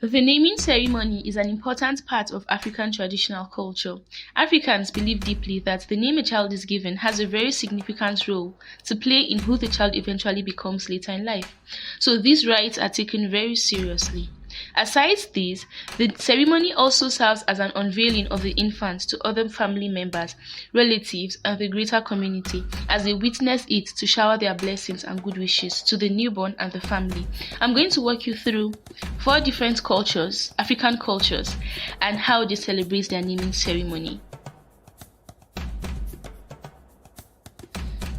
The naming ceremony is an important part of African traditional culture. Africans believe deeply that the name a child is given has a very significant role to play in who the child eventually becomes later in life. So these rites are taken very seriously. Aside this, the ceremony also serves as an unveiling of the infant to other family members, relatives, and the greater community as they witness it to shower their blessings and good wishes to the newborn and the family. I'm going to walk you through four different cultures, African cultures, and how they celebrate their naming ceremony.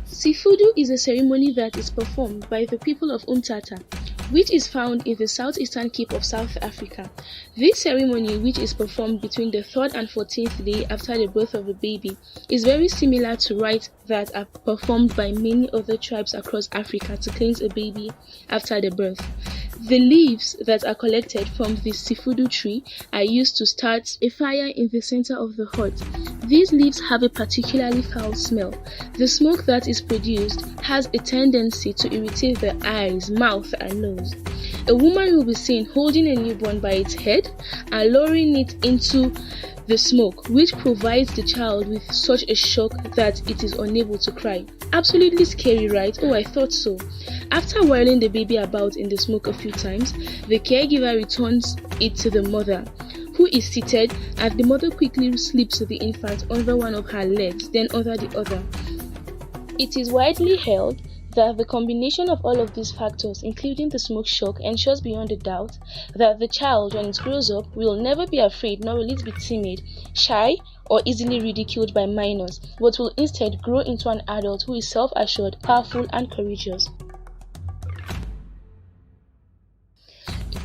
Sifudu is a ceremony that is performed by the people of Umtata, which is found in the southeastern cape of South Africa. This ceremony, which is performed between the 3rd and 14th day after the birth of a baby, is very similar to rites that are performed by many other tribes across Africa to cleanse a baby after the birth. The leaves that are collected from the Sifudu tree are used to start a fire in the center of the hut. These leaves have a particularly foul smell. The smoke that is produced has a tendency to irritate the eyes, mouth, and nose. A woman will be seen holding a newborn by its head and lowering it into the smoke, which provides the child with such a shock that it is unable to cry. Absolutely scary, right? Oh, I thought so. After whirling the baby about in the smoke a few times, the caregiver returns it to the mother, who is seated, and the mother quickly sleeps the infant under one of her legs, then under the other. It is widely held that the combination of all of these factors, including the smoke shock, ensures beyond a doubt that the child, when it grows up, will never be afraid nor will it be timid, shy, or easily ridiculed by minors, but will instead grow into an adult who is self-assured, powerful, and courageous.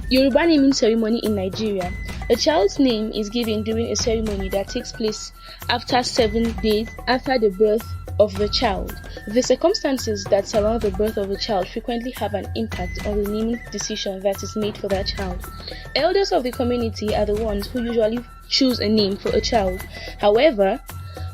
Yoruba naming ceremony in Nigeria. A child's name is given during a ceremony that takes place after 7 days after the birth of the child. The circumstances that surround the birth of a child frequently have an impact on the naming decision that is made for that child. Elders of the community are the ones who usually choose a name for a child. However,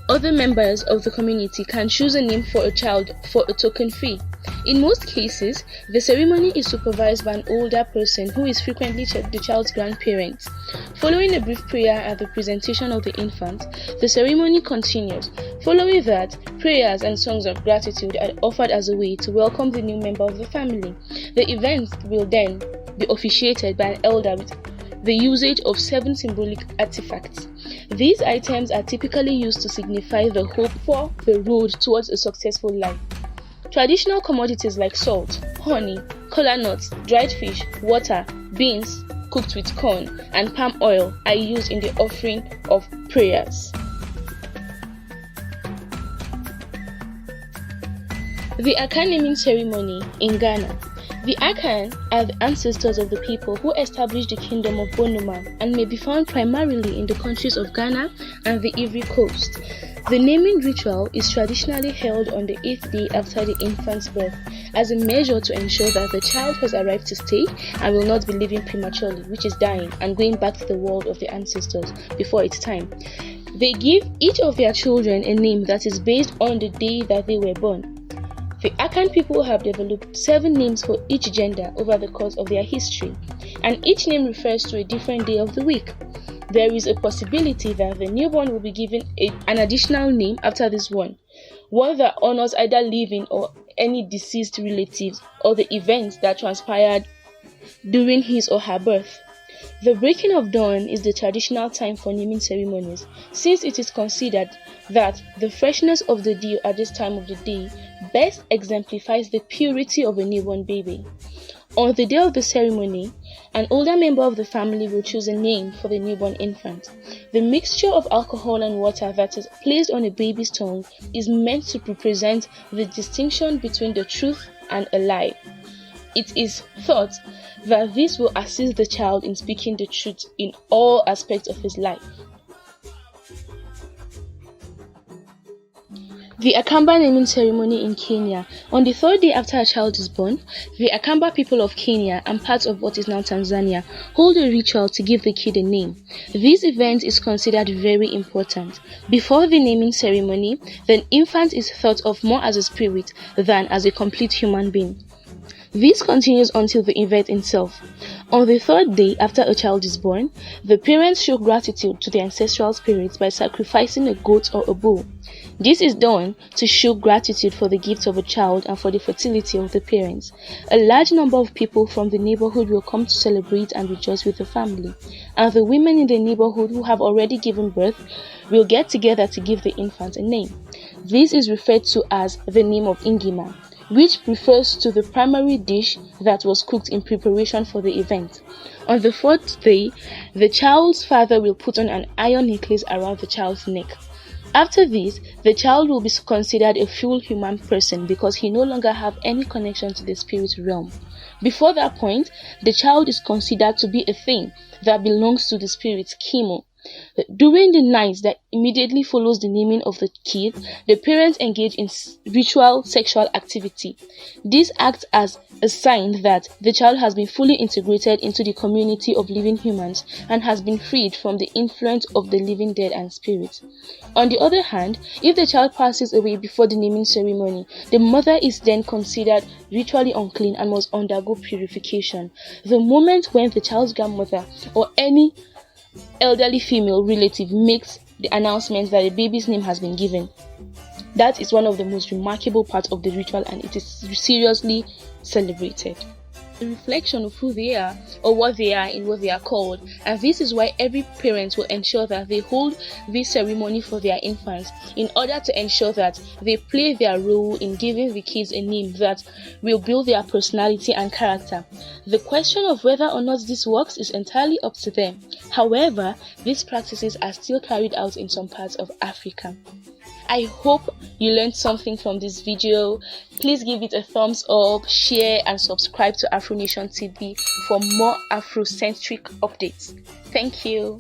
other members of the community can choose a name for a child for a token fee. In most cases, the ceremony is supervised by an older person who is frequently the child's grandparent. Following a brief prayer at the presentation of the infant, the ceremony continues. Following that, prayers and songs of gratitude are offered as a way to welcome the new member of the family. The event will then be officiated by an elder with the usage of 7 symbolic artifacts. These items are typically used to signify the hope for the road towards a successful life. Traditional commodities like salt, honey, kola nuts, dried fish, water, beans cooked with corn, and palm oil are used in the offering of prayers. The Akan naming ceremony in Ghana. The Akan are the ancestors of the people who established the kingdom of Bonoma and may be found primarily in the countries of Ghana and the Ivory Coast. The naming ritual is traditionally held on the 8th day after the infant's birth as a measure to ensure that the child has arrived to stay and will not be living prematurely, which is dying and going back to the world of the ancestors before its time. They give each of their children a name that is based on the day that they were born. The Akan people have developed 7 names for each gender over the course of their history, and each name refers to a different day of the week. There is a possibility that the newborn will be given an additional name after this one that honors either living or any deceased relatives or the events that transpired during his or her birth. The breaking of dawn is the traditional time for naming ceremonies, since it is considered that the freshness of the dew at this time of the day best exemplifies the purity of a newborn baby. On the day of the ceremony, an older member of the family will choose a name for the newborn infant. The mixture of alcohol and water that is placed on a baby's tongue is meant to represent the distinction between the truth and a lie. It is thought that this will assist the child in speaking the truth in all aspects of his life. The Akamba naming ceremony in Kenya. On the 3rd day after a child is born, the Akamba people of Kenya and parts of what is now Tanzania hold a ritual to give the kid a name. This event is considered very important. Before the naming ceremony, the infant is thought of more as a spirit than as a complete human being. This continues until the event itself. On the third day after a child is born, the parents show gratitude to the ancestral spirits by sacrificing a goat or a bull. This is done to show gratitude for the gift of a child and for the fertility of the parents. A large number of people from the neighborhood will come to celebrate and rejoice with the family, and the women in the neighborhood who have already given birth will get together to give the infant a name. This is referred to as the name of Ingima, which refers to the primary dish that was cooked in preparation for the event. On the fourth day, the child's father will put on an iron necklace around the child's neck. After this, the child will be considered a full human person because he no longer has any connection to the spirit realm. Before that point, the child is considered to be a thing that belongs to the spirit Kimo. During the night that immediately follows the naming of the kid, the parents engage in ritual sexual activity. This acts as a sign that the child has been fully integrated into the community of living humans and has been freed from the influence of the living dead and spirits. On the other hand, if the child passes away before the naming ceremony, the mother is then considered ritually unclean and must undergo purification. The moment when the child's grandmother or any elderly female relative makes the announcement that the baby's name has been given, that is one of the most remarkable parts of the ritual, and it is seriously celebrated. The reflection of who they are or what they are in what they are called, and this is why every parent will ensure that they hold this ceremony for their infants in order to ensure that they play their role in giving the kids a name that will build their personality and character. The question of whether or not this works is entirely up to them. However, these practices are still carried out in some parts of Africa. I hope you learned something from this video. Please give it a thumbs up, share and subscribe to Afronation TV for more Afrocentric updates. Thank you.